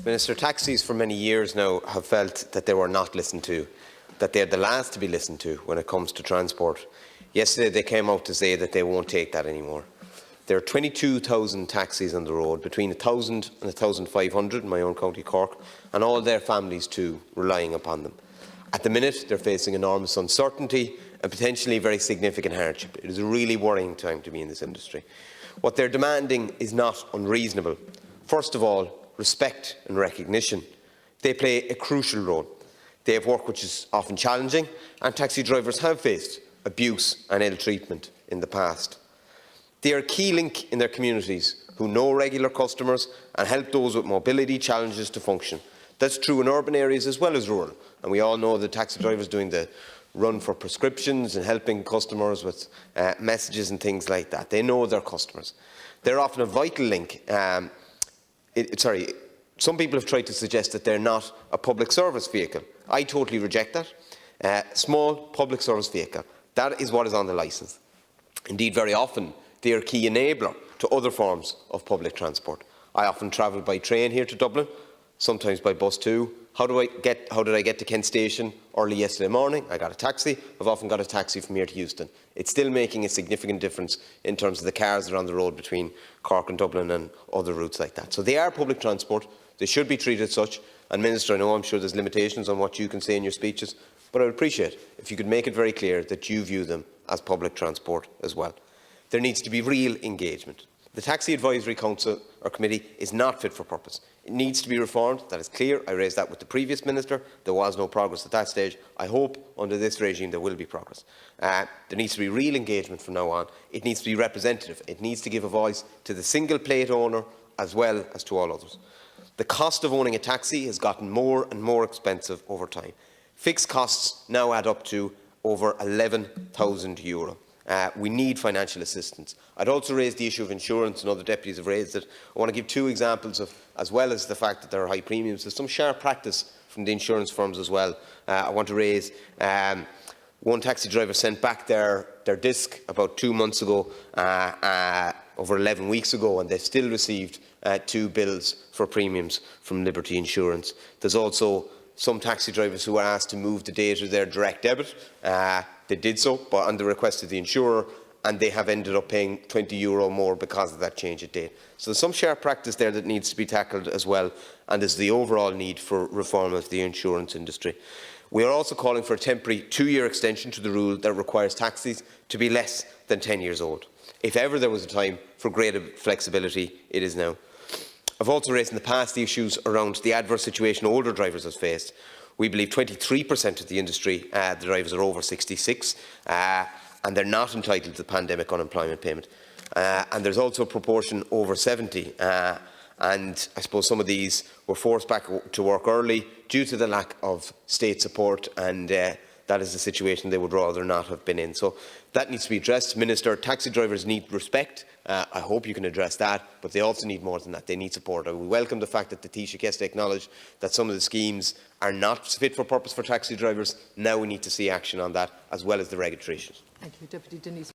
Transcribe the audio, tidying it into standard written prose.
Minister, taxis for many years now have felt that they were not listened to, that they are the last to be listened to when it comes to transport. Yesterday they came out to say that they won't take that anymore. There are 22,000 taxis on the road, between 1,000 and 1,500 in my own county Cork, and all their families too relying upon them. At the minute they're facing enormous uncertainty and potentially very significant hardship. It is a really worrying time to be in this industry. What they're demanding is not unreasonable. First of all, respect and recognition. They play a crucial role. They have work which is often challenging, and taxi drivers have faced abuse and ill treatment in the past. They are a key link in their communities who know regular customers and help those with mobility challenges to function. That's true in urban areas as well as rural, and we all know the taxi drivers doing the run for prescriptions and helping customers with messages and things like that. They know their customers. They're often a vital link. Some people have tried to suggest that they're not a public service vehicle. I totally reject that. Small public service vehicle, that is what is on the licence. Indeed, very often they are a key enabler to other forms of public transport. I often travel by train here to Dublin, sometimes by bus too. How did I get to Kent Station early yesterday morning? I got a taxi. I've often got a taxi from here to Euston. It's still making a significant difference in terms of the cars that are on the road between Cork and Dublin and other routes like that. So they are public transport. They should be treated as such. And Minister, I'm sure there's limitations on what you can say in your speeches, but I would appreciate if you could make it very clear that you view them as public transport as well. There needs to be real engagement. The Taxi Advisory Council or Committee is not fit for purpose. It needs to be reformed. That is clear. I raised that with the previous Minister. There was no progress at that stage. I hope under this regime there will be progress. There needs to be real engagement from now on. It needs to be representative. It needs to give a voice to the single plate owner as well as to all others. The cost of owning a taxi has gotten more and more expensive over time. Fixed costs now add up to over €11,000. We need financial assistance. I'd also raise the issue of insurance, and other deputies have raised it. I want to give two examples of, as well as the fact that there are high premiums, there's some sharp practice from the insurance firms as well. I want to raise one taxi driver sent back their disc about 2 months ago, over 11 weeks ago, and they've still received 2 bills for premiums from Liberty Insurance. There's also some taxi drivers who were asked to move the date of their direct debit. They did so, but on the request of the insurer, and they have ended up paying €20 more because of that change of date. So there's some sharp practice there that needs to be tackled as well, and there's the overall need for reform of the insurance industry. We are also calling for a temporary 2-year extension to the rule that requires taxis to be less than 10 years old. If ever there was a time for greater flexibility, it is now. I've also raised in the past the issues around the adverse situation older drivers have faced. We believe 23% of the industry, the drivers are over 66, and they're not entitled to the pandemic unemployment payment. And there's also a proportion over 70. And I suppose some of these were forced back to work early due to the lack of state support, and that is the situation they would rather not have been in. So that needs to be addressed. Minister, taxi drivers need respect. I hope you can address that, but they also need more than that. They need support. We welcome the fact that the Taoiseach yesterday acknowledged that some of the schemes are not fit for purpose for taxi drivers. Now we need to see action on that, as well as the regulatory issues. Thank you, Deputy Denise.